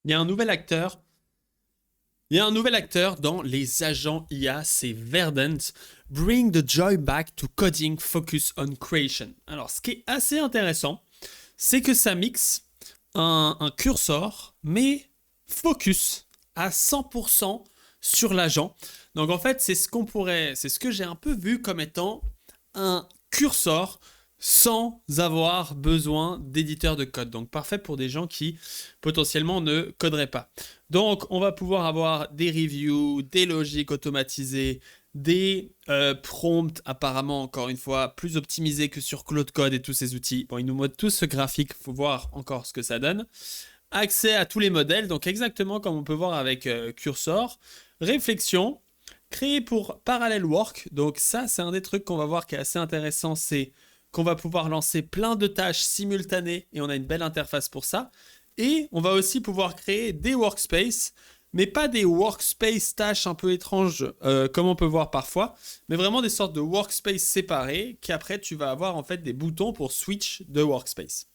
Il y a un nouvel acteur. Il y a un nouvel acteur dans les agents IA, c'est Verdant. Bring the joy back to coding, focus on creation. Alors, ce qui est assez intéressant, c'est que ça mixe un cursor, mais focus à 100% sur l'agent. Donc en fait, c'est ce que j'ai un peu vu comme étant un cursor sans avoir besoin d'éditeur de code. Donc parfait pour des gens qui potentiellement ne coderaient pas. Donc on va pouvoir avoir des reviews, des logiques automatisées, des prompts apparemment encore une fois plus optimisés que sur Claude Code et tous ces outils. Bon, ils nous montrent tous ce graphique, faut voir encore ce que ça donne. Accès à tous les modèles, donc exactement comme on peut voir avec Cursor. Réflexion, créé pour Parallel Work. Donc ça, c'est un des trucs qu'on va voir qui est assez intéressant, c'est qu'on va pouvoir lancer plein de tâches simultanées et on a une belle interface pour ça. Et on va aussi pouvoir créer des workspaces, mais pas des workspace tâches un peu étranges comme on peut voir parfois, mais vraiment des sortes de workspace séparés qui après tu vas avoir en fait des boutons pour switch de workspace.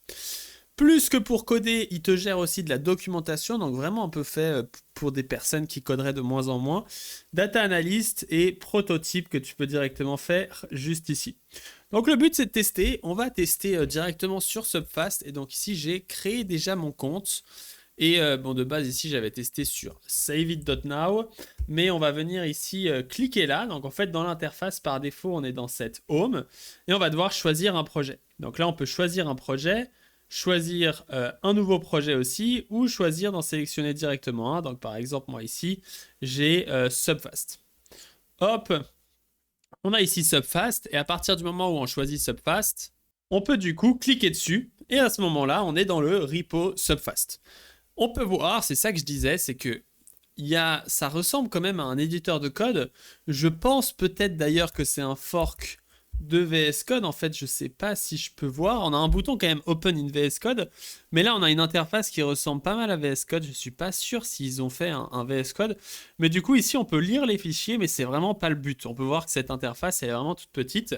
Plus que pour coder, il te gère aussi de la documentation, donc vraiment un peu fait pour des personnes qui coderaient de moins en moins. Data analyst et prototype que tu peux directement faire juste ici. Donc le but c'est de tester, on va tester directement sur Subfast et donc ici j'ai créé déjà mon compte. Et bon, de base, ici, j'avais testé sur saveit.now, mais on va venir ici cliquer là. Donc, en fait, dans l'interface, par défaut, on est dans cette home et on va devoir choisir un projet. Donc là, on peut choisir un projet, choisir un nouveau projet aussi, ou choisir d'en sélectionner directement un. Donc, par exemple, moi ici, j'ai Subfast. Hop, on a ici Subfast, et à partir du moment où on choisit Subfast, on peut du coup cliquer dessus, et à ce moment-là, on est dans le repo Subfast. On peut voir, c'est ça que je disais, c'est que ça ressemble quand même à un éditeur de code. Je pense peut-être d'ailleurs que c'est un fork de VS Code. En fait, je sais pas si je peux voir. On a un bouton quand même Open in VS Code, mais là on a une interface qui ressemble pas mal à VS Code. Je suis pas sûr s'ils ont fait un VS Code, mais du coup ici on peut lire les fichiers, mais c'est vraiment pas le but. On peut voir que cette interface elle est vraiment toute petite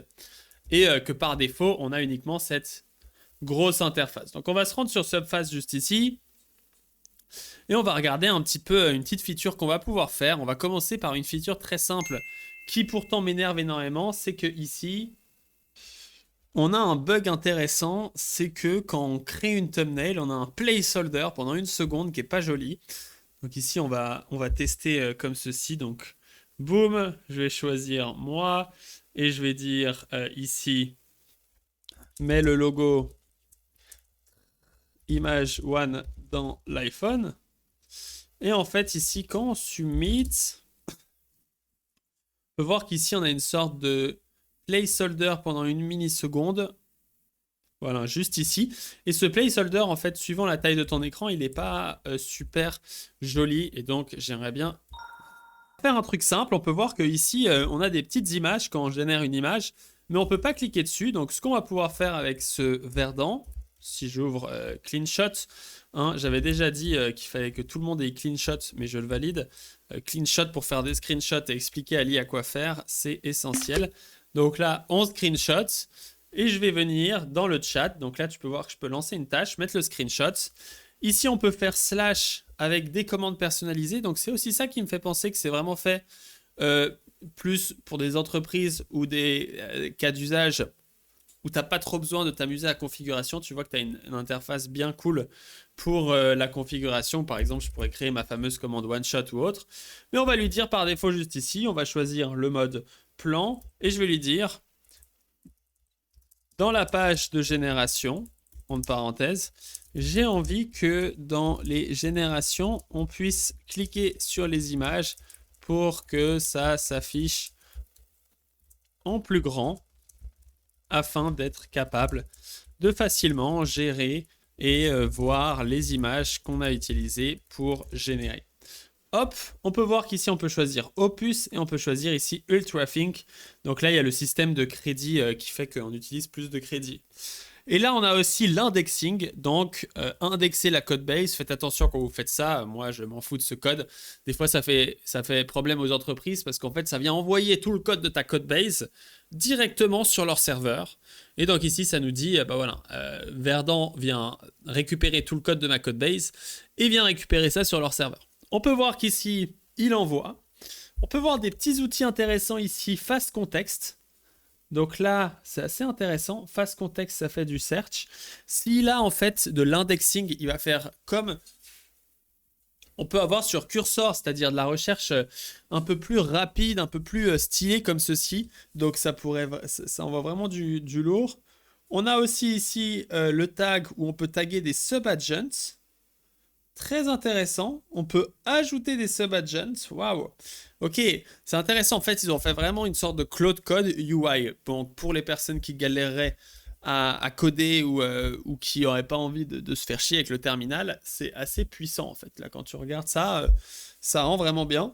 et que par défaut on a uniquement cette grosse interface. Donc on va se rendre sur Subface juste ici. Et on va regarder un petit peu une petite feature qu'on va pouvoir faire. On va commencer par une feature très simple qui pourtant m'énerve énormément. C'est que ici, on a un bug intéressant. C'est que quand on crée une thumbnail, on a un placeholder pendant une seconde qui est pas joli. Donc ici, on va tester comme ceci. Donc, boum, je vais choisir moi. Et je vais dire ici, mets le logo image one dans l'iPhone. Et en fait, ici, quand on submit, on peut voir qu'ici, on a une sorte de placeholder pendant une milliseconde. Voilà, juste ici. Et ce placeholder, en fait, suivant la taille de ton écran, il n'est pas super joli. Et donc, j'aimerais bien faire un truc simple. On peut voir qu'ici, on a des petites images quand on génère une image, mais on ne peut pas cliquer dessus. Donc, ce qu'on va pouvoir faire avec ce verdant, si j'ouvre Clean Shot, hein, j'avais déjà dit qu'il fallait que tout le monde ait Clean Shot, mais je le valide. Clean Shot pour faire des screenshots et expliquer à l'IA quoi faire, c'est essentiel. Donc là, on screenshot. Et je vais venir dans le chat. Donc là, tu peux voir que je peux lancer une tâche, mettre le screenshot. Ici, on peut faire slash avec des commandes personnalisées. Donc c'est aussi ça qui me fait penser que c'est vraiment fait euh, plus pour des entreprises ou des cas d'usage où tu n'as pas trop besoin de t'amuser à la configuration. Tu vois que tu as une interface bien cool pour la configuration. Par exemple, je pourrais créer ma fameuse commande one-shot ou autre. Mais on va lui dire par défaut juste ici, on va choisir le mode plan et je vais lui dire dans la page de génération, entre parenthèses, j'ai envie que dans les générations, on puisse cliquer sur les images pour que ça s'affiche en plus grand afin d'être capable de facilement gérer et voir les images qu'on a utilisées pour générer. Hop, on peut voir qu'ici on peut choisir Opus et on peut choisir ici Ultra Think. Donc là, il y a le système de crédit qui fait qu'on utilise plus de crédit. Et là, on a aussi l'indexing, donc indexer la codebase. Faites attention quand vous faites ça. Moi, je m'en fous de ce code. Des fois, ça fait problème aux entreprises parce qu'en fait, ça vient envoyer tout le code de ta codebase directement sur leur serveur. Et donc ici, ça nous dit, bah voilà, Verdant vient récupérer tout le code de ma codebase et vient récupérer ça sur leur serveur. On peut voir qu'ici, il envoie. On peut voir des petits outils intéressants ici, Fast Context. Donc là, c'est assez intéressant. Fast Context, ça fait du search. S'il a en fait de l'indexing, il va faire comme on peut avoir sur Cursor, c'est-à-dire de la recherche un peu plus rapide, un peu plus stylée comme ceci. Donc ça envoie vraiment du lourd. On a aussi ici le tag où on peut taguer des sub-agents. Très intéressant. On peut ajouter des sub-agents. Waouh. Ok, c'est intéressant. En fait, ils ont fait vraiment une sorte de Cloud Code UI. Donc, pour les personnes qui galéreraient à coder ou qui n'auraient pas envie de se faire chier avec le terminal, c'est assez puissant en fait. Là, quand tu regardes ça, ça rend vraiment bien.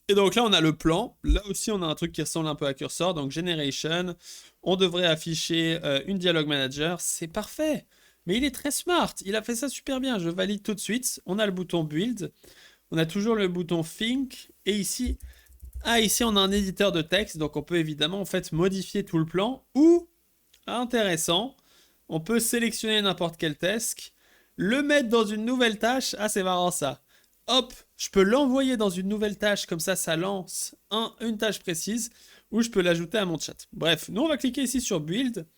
Et donc là, on a le plan. Là aussi, on a un truc qui ressemble un peu à Cursor. Donc, Generation. On devrait afficher une Dialog Manager. C'est parfait. Mais il est très smart, il a fait ça super bien, je valide tout de suite. On a le bouton Build, on a toujours le bouton Think, et ici, ici on a un éditeur de texte, donc on peut évidemment en fait modifier tout le plan, ou, intéressant, on peut sélectionner n'importe quel task, le mettre dans une nouvelle tâche, c'est marrant ça. Hop, je peux l'envoyer dans une nouvelle tâche, comme ça lance une tâche précise, ou je peux l'ajouter à mon chat. Bref, nous on va cliquer ici sur Build.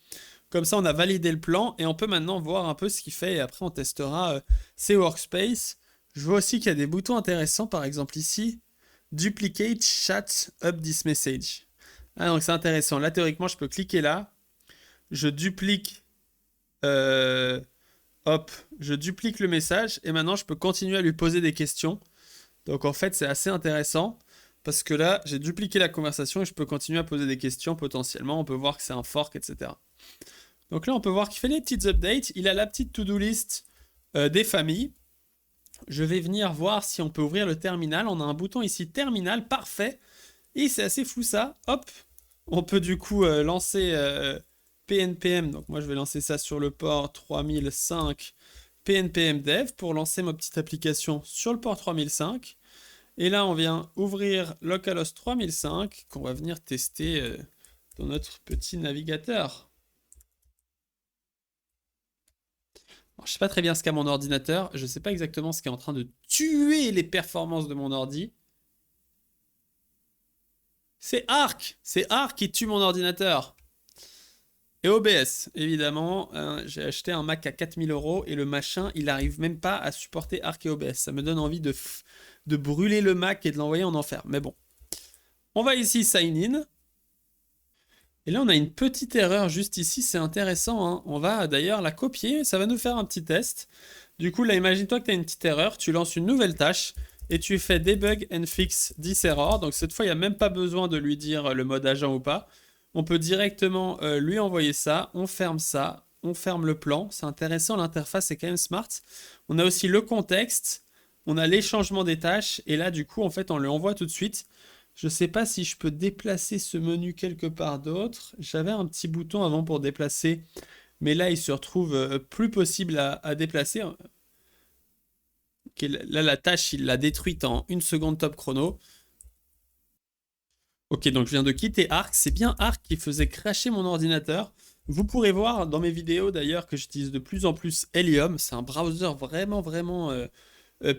Comme ça, on a validé le plan et on peut maintenant voir un peu ce qu'il fait. Et après, on testera ses workspaces. Je vois aussi qu'il y a des boutons intéressants. Par exemple, ici, Duplicate Chat Up This Message. Donc, c'est intéressant. Là, théoriquement, je peux cliquer là. Je duplique je duplique le message. Et maintenant, je peux continuer à lui poser des questions. Donc, en fait, c'est assez intéressant. Parce que là, j'ai dupliqué la conversation et je peux continuer à poser des questions potentiellement. On peut voir que c'est un fork, etc. Donc là, on peut voir qu'il fait les petites updates. Il a la petite to-do list des familles. Je vais venir voir si on peut ouvrir le terminal. On a un bouton ici, terminal, parfait. Et c'est assez fou ça. Hop, on peut du coup lancer PNPM. Donc moi, je vais lancer ça sur le port 3005 PNPM Dev pour lancer ma petite application sur le port 3005. Et là, on vient ouvrir localhost 3005 qu'on va venir tester dans notre petit navigateur. Alors, je sais pas très bien ce qu'a mon ordinateur. Je sais pas exactement ce qui est en train de tuer les performances de mon ordi. C'est Arc! C'est Arc qui tue mon ordinateur. Et OBS, évidemment. J'ai acheté un Mac à 4000 € et le machin, il n'arrive même pas à supporter Arc et OBS. Ça me donne envie de brûler le Mac et de l'envoyer en enfer. Mais bon. On va ici sign in. Et là, on a une petite erreur juste ici, c'est intéressant, hein. On va d'ailleurs la copier, ça va nous faire un petit test. Du coup, là, imagine-toi que tu as une petite erreur, tu lances une nouvelle tâche et tu fais debug and fix this error. Donc cette fois, il n'y a même pas besoin de lui dire le mode agent ou pas. On peut directement lui envoyer ça, on ferme le plan. C'est intéressant, l'interface est quand même smart. On a aussi le contexte, on a les changements des tâches et là, du coup, en fait, on lui envoie tout de suite. Je ne sais pas si je peux déplacer ce menu quelque part d'autre. J'avais un petit bouton avant pour déplacer, mais là, il se retrouve plus possible à déplacer. Okay, là, la tâche, il l'a détruite en 1 seconde top chrono. Ok, donc je viens de quitter Arc. C'est bien Arc qui faisait crasher mon ordinateur. Vous pourrez voir dans mes vidéos d'ailleurs que j'utilise de plus en plus Helium. C'est un browser vraiment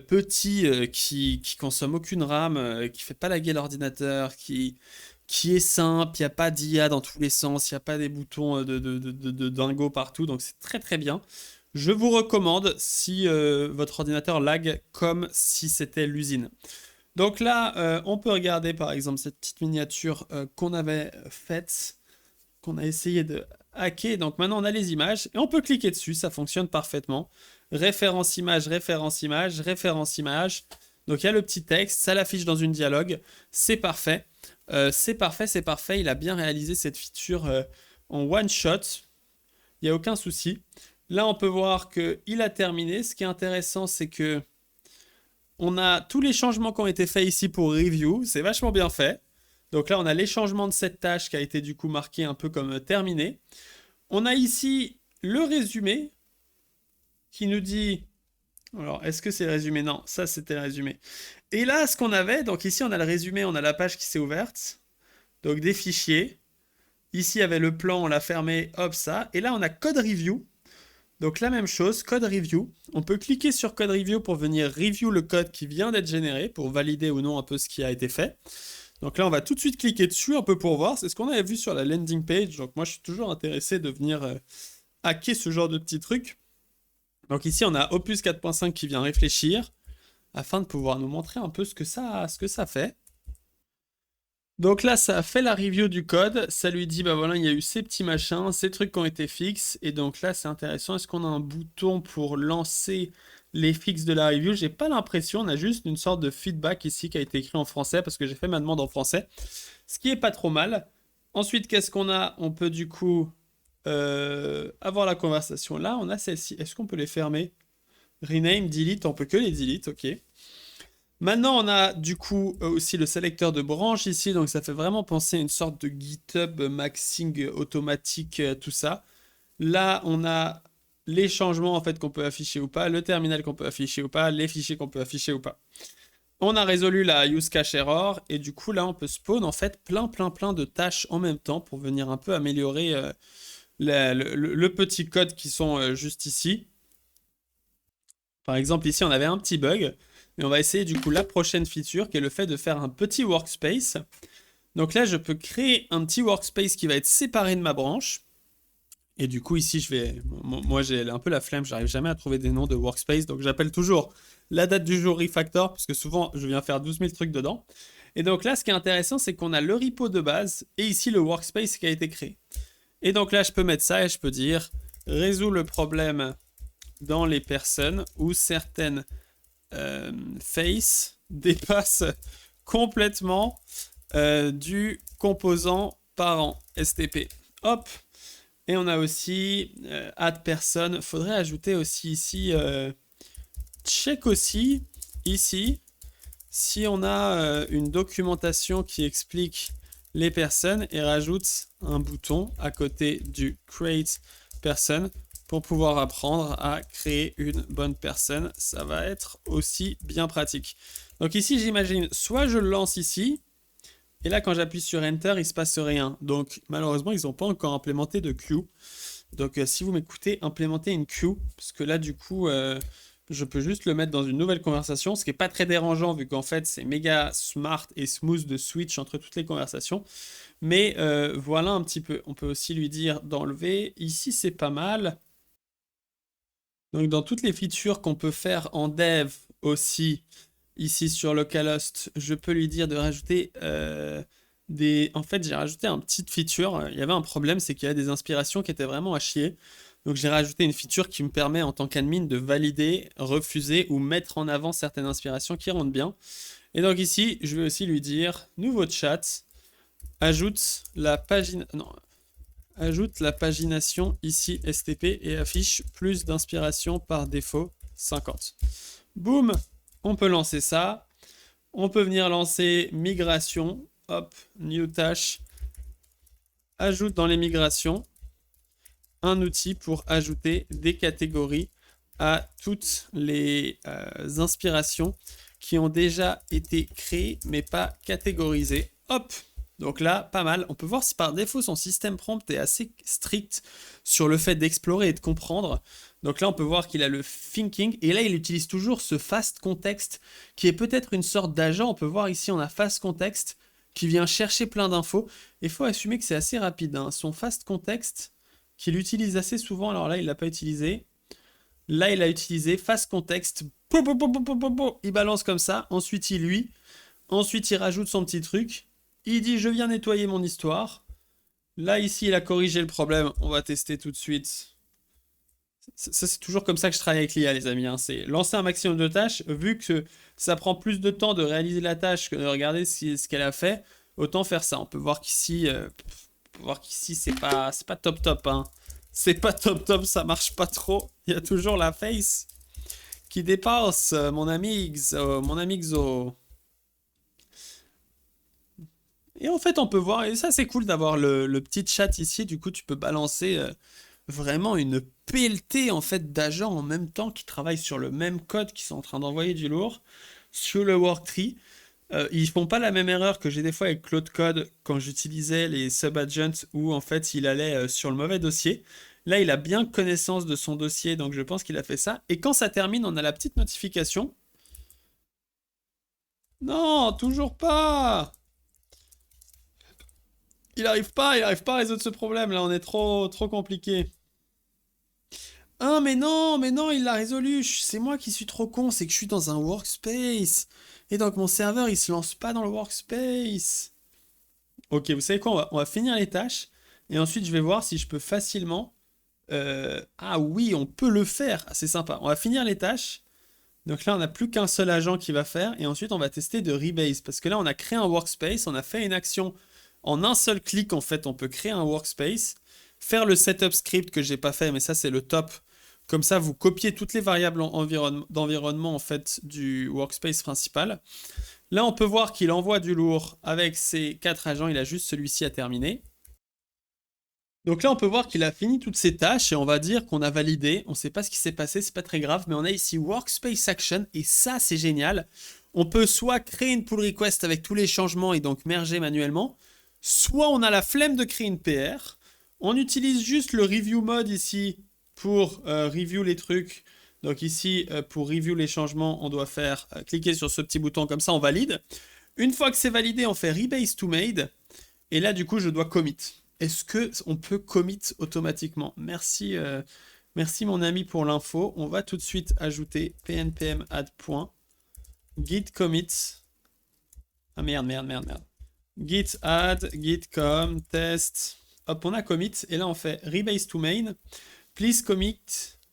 petit, qui consomme aucune RAM, qui fait pas laguer l'ordinateur, qui est simple, il n'y a pas d'IA dans tous les sens, il n'y a pas des boutons de dingo partout, donc c'est très bien. Je vous recommande si votre ordinateur lag comme si c'était l'usine. Donc là, on peut regarder par exemple cette petite miniature qu'on avait faite, qu'on a essayé de hacker. Donc maintenant on a les images et on peut cliquer dessus, ça fonctionne parfaitement. Référence image, référence image, référence image. Donc il y a le petit texte, ça l'affiche dans une dialogue, c'est parfait. C'est parfait, il a bien réalisé cette feature en one shot, il n'y a aucun souci. Là on peut voir qu'il a terminé, ce qui est intéressant c'est que on a tous les changements qui ont été faits ici pour review, c'est vachement bien fait. Donc là on a les changements de cette tâche qui a été du coup marqué un peu comme terminé. On a ici le résumé qui nous dit... Alors, est-ce que c'est le résumé? Non, ça c'était le résumé. Et là, ce qu'on avait, donc ici on a le résumé, on a la page qui s'est ouverte. Donc des fichiers. Ici, il y avait le plan, on l'a fermé, hop, ça. Et là, on a code review. Donc la même chose, code review. On peut cliquer sur code review pour venir review le code qui vient d'être généré, pour valider ou non un peu ce qui a été fait. Donc là, on va tout de suite cliquer dessus un peu pour voir. C'est ce qu'on avait vu sur la landing page. Donc moi, je suis toujours intéressé de venir hacker ce genre de petits trucs. Donc ici, on a Opus 4.5 qui vient réfléchir afin de pouvoir nous montrer un peu ce que ça fait. Donc là, ça a fait la review du code. Ça lui dit, bah voilà, il y a eu ces petits machins, ces trucs qui ont été fixes. Et donc là, c'est intéressant. Est-ce qu'on a un bouton pour lancer les fixes de la review? J'ai pas l'impression. On a juste une sorte de feedback ici qui a été écrit en français parce que j'ai fait ma demande en français. Ce qui est pas trop mal. Ensuite, qu'est-ce qu'on a? On peut du coup avoir la conversation. Là, on a celle-ci. Est-ce qu'on peut les fermer? Rename, delete, on peut que les delete, ok. Maintenant, on a du coup aussi le sélecteur de branches ici, donc ça fait vraiment penser à une sorte de GitHub maxing automatique, tout ça. Là, on a les changements en fait qu'on peut afficher ou pas, le terminal qu'on peut afficher ou pas, les fichiers qu'on peut afficher ou pas. On a résolu la use cache error et du coup là, on peut spawn en fait plein de tâches en même temps pour venir un peu améliorer le petit code qui sont juste ici. Par exemple, ici, on avait un petit bug. Mais on va essayer du coup la prochaine feature qui est le fait de faire un petit workspace. Donc là, je peux créer un petit workspace qui va être séparé de ma branche. Et du coup, ici, moi, j'ai un peu la flemme. J'arrive jamais à trouver des noms de workspace. Donc j'appelle toujours la date du jour refactor parce que souvent, je viens faire 12 000 trucs dedans. Et donc là, ce qui est intéressant, c'est qu'on a le repo de base et ici le workspace qui a été créé. Et donc là, je peux mettre ça et je peux dire résout le problème dans les personnes où certaines face dépasse complètement du composant parent STP. Hop. Et on a aussi add person. Faudrait ajouter aussi ici check aussi ici si on a une documentation qui explique les personnes et rajoute un bouton à côté du create person pour pouvoir apprendre à créer une bonne personne. Ça va être aussi bien pratique. Donc ici, j'imagine, soit je le lance ici, et là, quand j'appuie sur Enter, il ne se passe rien. Donc malheureusement, ils n'ont pas encore implémenté de queue. Donc si vous m'écoutez, implémentez une queue, parce que là, du coup, je peux juste le mettre dans une nouvelle conversation, ce qui n'est pas très dérangeant, vu qu'en fait, c'est méga smart et smooth de switch entre toutes les conversations. Mais voilà un petit peu. On peut aussi lui dire d'enlever. Ici, c'est pas mal. Donc dans toutes les features qu'on peut faire en dev aussi, ici sur localhost, je peux lui dire de rajouter des... En fait, j'ai rajouté une petite feature. Il y avait un problème, c'est qu'il y a des inspirations qui étaient vraiment à chier. Donc j'ai rajouté une feature qui me permet en tant qu'admin de valider, refuser ou mettre en avant certaines inspirations qui rendent bien. Et donc ici, je vais aussi lui dire, nouveau chat, ajoute la pagine... Non, ajoute la pagination ici STP et affiche plus d'inspiration par défaut 50. Boum, on peut lancer ça. On peut venir lancer migration. Hop, new tâche. Ajoute dans les migrations un outil pour ajouter des catégories à toutes les inspirations qui ont déjà été créées mais pas catégorisées. Hop! Donc là, pas mal. On peut voir si par défaut, son système prompt est assez strict sur le fait d'explorer et de comprendre. Donc là, on peut voir qu'il a le thinking. Et là, il utilise toujours ce fast context qui est peut-être une sorte d'agent. On peut voir ici, on a fast context qui vient chercher plein d'infos. Et il faut assumer que c'est assez rapide, hein. Son fast context, qu'il utilise assez souvent. Alors là, il ne l'a pas utilisé. Là, il a utilisé fast context. Il balance comme ça. Ensuite, il lui. Ensuite, il rajoute son petit truc. Il dit, je viens nettoyer mon histoire. Là, ici, il a corrigé le problème. On va tester tout de suite. Ça, c'est toujours comme ça que je travaille avec l'IA, les amis, hein. C'est lancer un maximum de tâches. Vu que ça prend plus de temps de réaliser la tâche que de regarder ce qu'elle a fait, autant faire ça. On peut voir qu'ici, c'est pas top, hein. C'est pas top, ça marche pas trop. Il y a toujours la face qui dépasse, mon ami Xo. Et en fait, on peut voir, et ça c'est cool d'avoir le petit chat ici, du coup tu peux balancer vraiment une pelletée en fait d'agents en même temps qui travaillent sur le même code, qui sont en train d'envoyer du lourd sur le worktree. Ils font pas la même erreur que j'ai des fois avec Claude Code quand j'utilisais les sub-agents où en fait il allait sur le mauvais dossier. Là, il a bien connaissance de son dossier, donc je pense qu'il a fait ça. Et quand ça termine, on a la petite notification. Non, toujours pas! Il arrive pas à résoudre ce problème. Là, on est trop compliqué. Ah, mais non, il l'a résolu. C'est moi qui suis trop con, c'est que je suis dans un workspace. Et donc mon serveur, il se lance pas dans le workspace. Ok, vous savez quoi, on va finir les tâches. Et ensuite, je vais voir si je peux facilement... Ah oui, on peut le faire. Ah, c'est sympa. On va finir les tâches. Donc là, on n'a plus qu'un seul agent qui va faire. Et ensuite, on va tester de rebase. Parce que là, on a créé un workspace. On a fait une action en un seul clic. En fait, on peut créer un workspace. Faire le setup script que j'ai pas fait. Mais ça, c'est le top. Comme ça, vous copiez toutes les variables d'environnement en fait du workspace principal. Là, on peut voir qu'il envoie du lourd avec ses 4 agents. Il a juste celui-ci à terminer. Donc là, on peut voir qu'il a fini toutes ses tâches et on va dire qu'on a validé. On ne sait pas ce qui s'est passé, c'est pas très grave, mais on a ici Workspace Action et ça, c'est génial. On peut soit créer une pull request avec tous les changements et donc merger manuellement, soit on a la flemme de créer une PR. On utilise juste le review mode ici pour review les trucs. Donc ici, pour review les changements, on doit faire cliquer sur ce petit bouton comme ça, on valide. Une fois que c'est validé, on fait rebase to made. Et là, du coup, je dois commit. Est-ce que on peut commit automatiquement? Merci, merci mon ami pour l'info. On va tout de suite ajouter pnpm add git commit. Ah merde, merde, merde, merde. Git add, git com, test. Hop, on a commit. Et là, on fait rebase to main. Please commit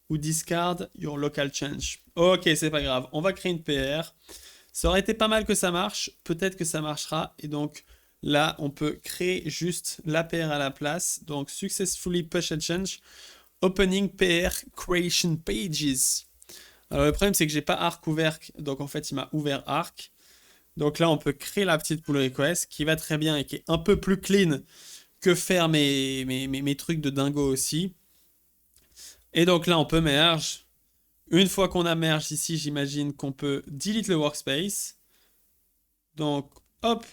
ou discard your local change. Ok, c'est pas grave. On va créer une PR. Ça aurait été pas mal que ça marche. Peut-être que ça marchera. Et donc, là, on peut créer juste la PR à la place. Donc, successfully push and change. Opening PR creation pages. Alors, le problème, c'est que j'ai pas Arc ouvert. Donc, en fait, il m'a ouvert Arc. Donc là, on peut créer la petite pull request qui va très bien et qui est un peu plus clean que faire mes trucs de dingo aussi. Et donc là, on peut merge. Une fois qu'on a merge ici, j'imagine qu'on peut delete le workspace. Donc, hop.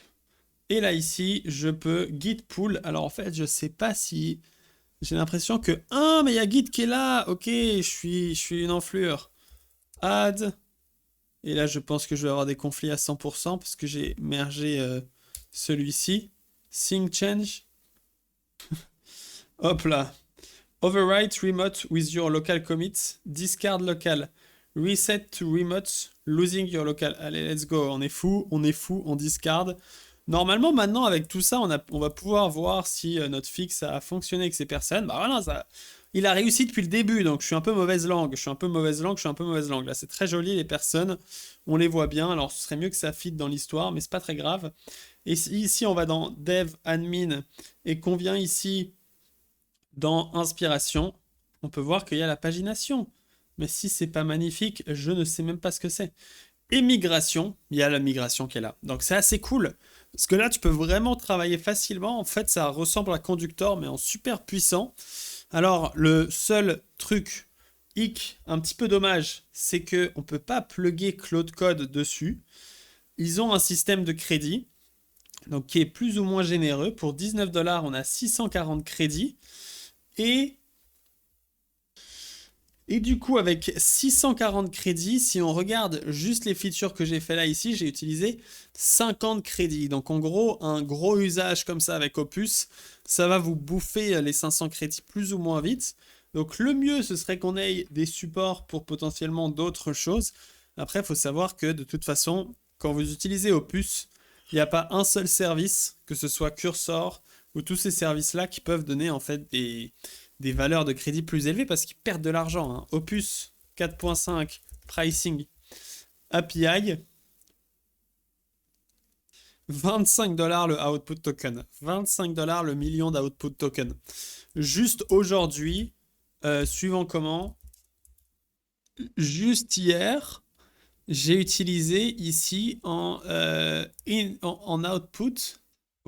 Et là, ici, je peux git pull. Alors, en fait, je sais pas si... J'ai l'impression que... Ah, mais il y a git qui est là. Ok, je suis une enflure. Add. Et là, je pense que je vais avoir des conflits à 100% parce que j'ai mergé celui-ci. Sync change. Hop là. Overwrite remote with your local commit. Discard local. Reset to remote. Losing your local. Allez, let's go. On est fou, on discard. Normalement, maintenant, avec tout ça, on va pouvoir voir si notre fixe a fonctionné avec ces personnes. Bah voilà, ça, il a réussi depuis le début, donc je suis un peu mauvaise langue. Je suis un peu mauvaise langue, je suis un peu mauvaise langue. Là, c'est très joli, les personnes. On les voit bien. Alors, ce serait mieux que ça fit dans l'histoire, mais c'est pas très grave. Et ici, on va dans Dev Admin et qu'on vient ici dans Inspiration. On peut voir qu'il y a la pagination. Mais si c'est pas magnifique, je ne sais même pas ce que c'est. Et migration, il y a la migration qui est là. Donc c'est assez cool. Parce que là, tu peux vraiment travailler facilement. En fait, ça ressemble à Conductor, mais en super puissant. Alors, le seul truc hic, un petit peu dommage, c'est qu'on ne peut pas plugger Claude Code dessus. Ils ont un système de crédit, donc qui est plus ou moins généreux. Pour 19 $, on a 640 crédits. Et du coup, avec 640 crédits, si on regarde juste les features que j'ai fait là ici, j'ai utilisé 50 crédits. Donc en gros, un gros usage comme ça avec Opus, ça va vous bouffer les 500 crédits plus ou moins vite. Donc le mieux, ce serait qu'on ait des supports pour potentiellement d'autres choses. Après, il faut savoir que de toute façon, quand vous utilisez Opus, il n'y a pas un seul service, que ce soit Cursor ou tous ces services-là qui peuvent donner en fait des valeurs de crédit plus élevées parce qu'ils perdent de l'argent. Hein. Opus 4.5 pricing API 25 $ le output token. 25 $ le million d'output token. Juste aujourd'hui, suivant comment, juste hier, j'ai utilisé ici en output.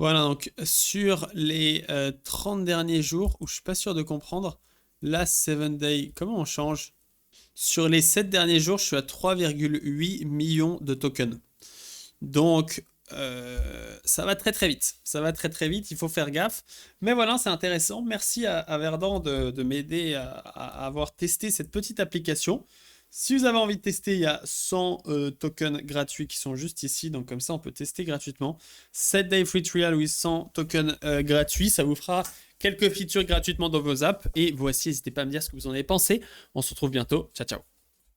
Voilà, donc sur les 30 derniers jours, où je suis pas sûr de comprendre, last 7 day, comment on change? Sur les 7 derniers jours, je suis à 3,8 millions de tokens. Donc, ça va très très vite. Ça va très très vite, il faut faire gaffe. Mais voilà, c'est intéressant. Merci à Verdant de m'aider à avoir testé cette petite application. Si vous avez envie de tester, il y a 100 tokens gratuits qui sont juste ici. Donc comme ça, on peut tester gratuitement. 7 day free trial with 100 tokens gratuits. Ça vous fera quelques features gratuitement dans vos apps. Et voici, n'hésitez pas à me dire ce que vous en avez pensé. On se retrouve bientôt. Ciao, ciao.